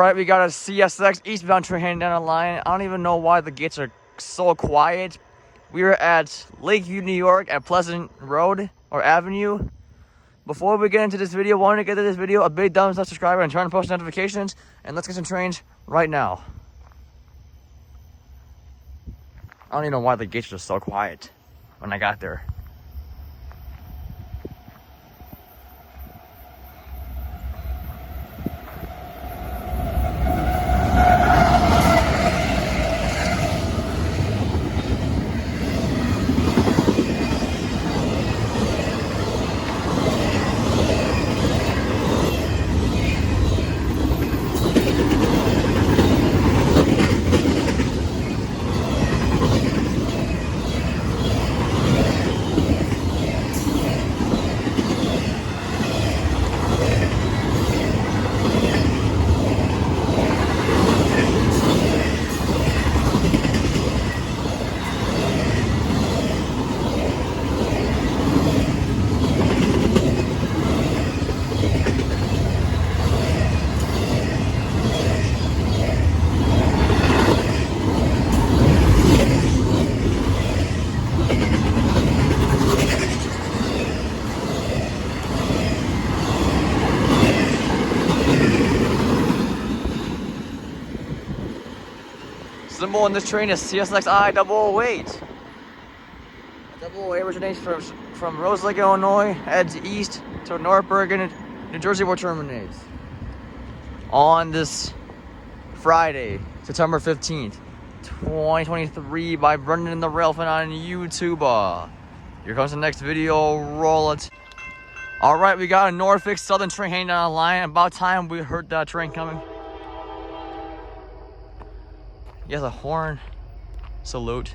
Alright, we got a CSX eastbound train heading down the line. I don't even know why the gates are so quiet. We are at Lakeview, New York at Pleasant Road or Avenue. Before we get into this video, I want to get to this video a big thumbs up, subscribe, and turn on post notifications. And let's get some trains right now. I don't even know why the gates are so quiet when I got there. Symbol on this train is CSX I-008. I-008 originates from Rose Lake, Illinois, heads east to North Bergan, New Jersey, where it terminates. On this Friday, September 15th, 2023, by Brendan and the Railfanning on YouTube. Here comes the next video, roll it. Alright, we got a Norfolk Southern train hanging down the line. About time we heard that train coming. He has a horn. Salute.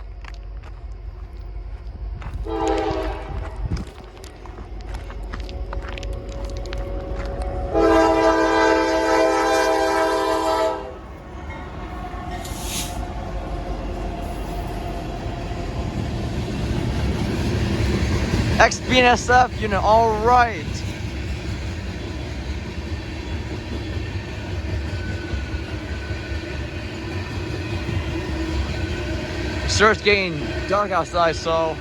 Ex-BNSF unit, all right. Sure, it's getting dark outside, so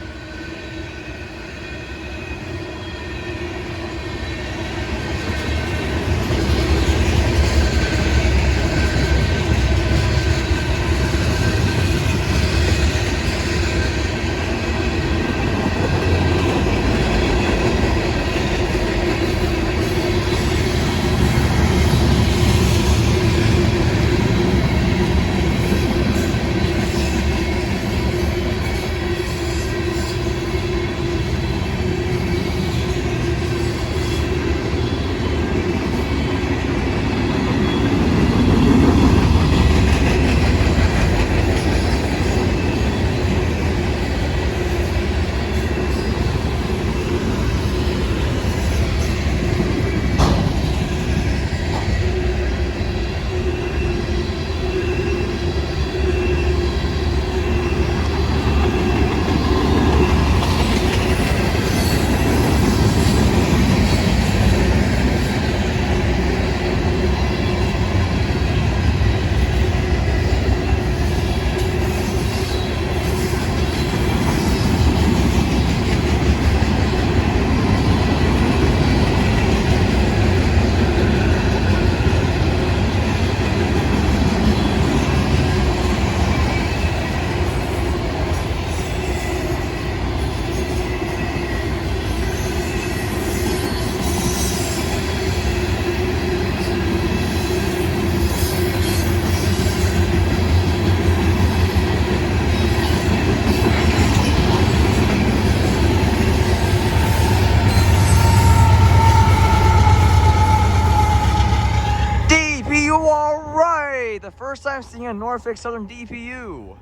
the first time seeing a Norfolk Southern DPU.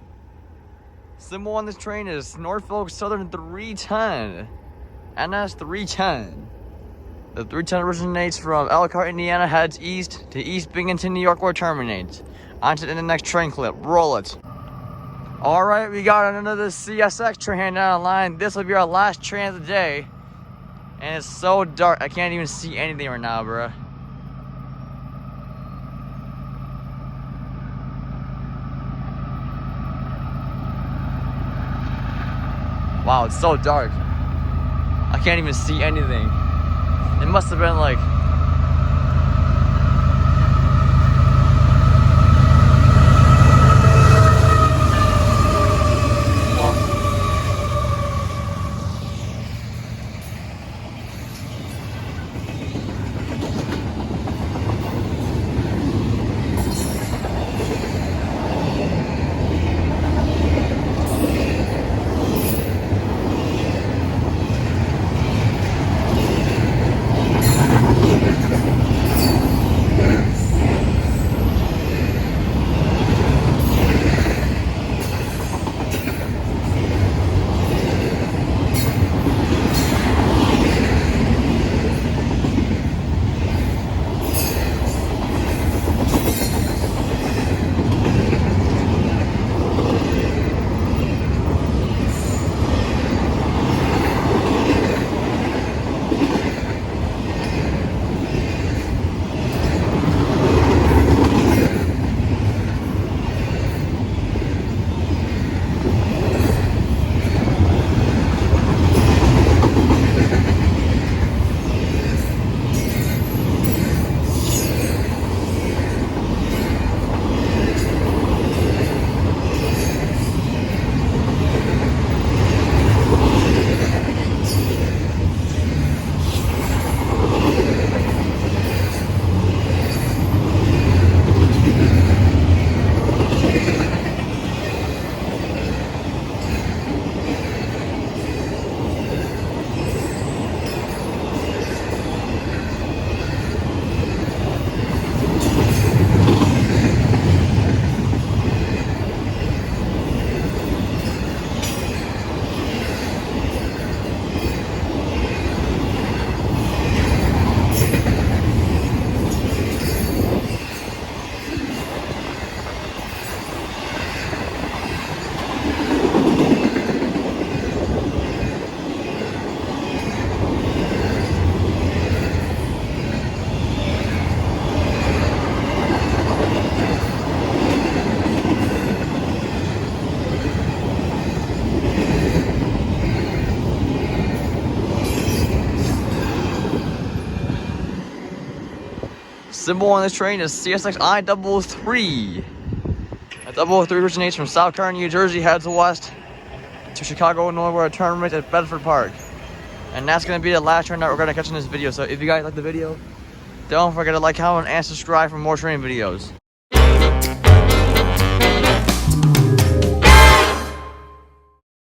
Symbol on this train is Norfolk Southern 310. NS 310. The 310 originates from Elkhart, Indiana, heads east to East Binghamton, New York, where it terminates. On to the next train clip. Roll it. Alright, we got another CSX train down the line. This will be our last train of the day. And it's so dark, I can't even see anything right now, bruh. Wow, it's so dark. I can't even see anything. It must have been like... Symbol on this train is CSX I-333. That 003 originates from South Kearney, New Jersey, heads west to Chicago, Illinois, where it terminates at Bedford Park. And that's going to be the last train that we're going to catch in this video. So if you guys like the video, don't forget to like, comment, and subscribe for more train videos.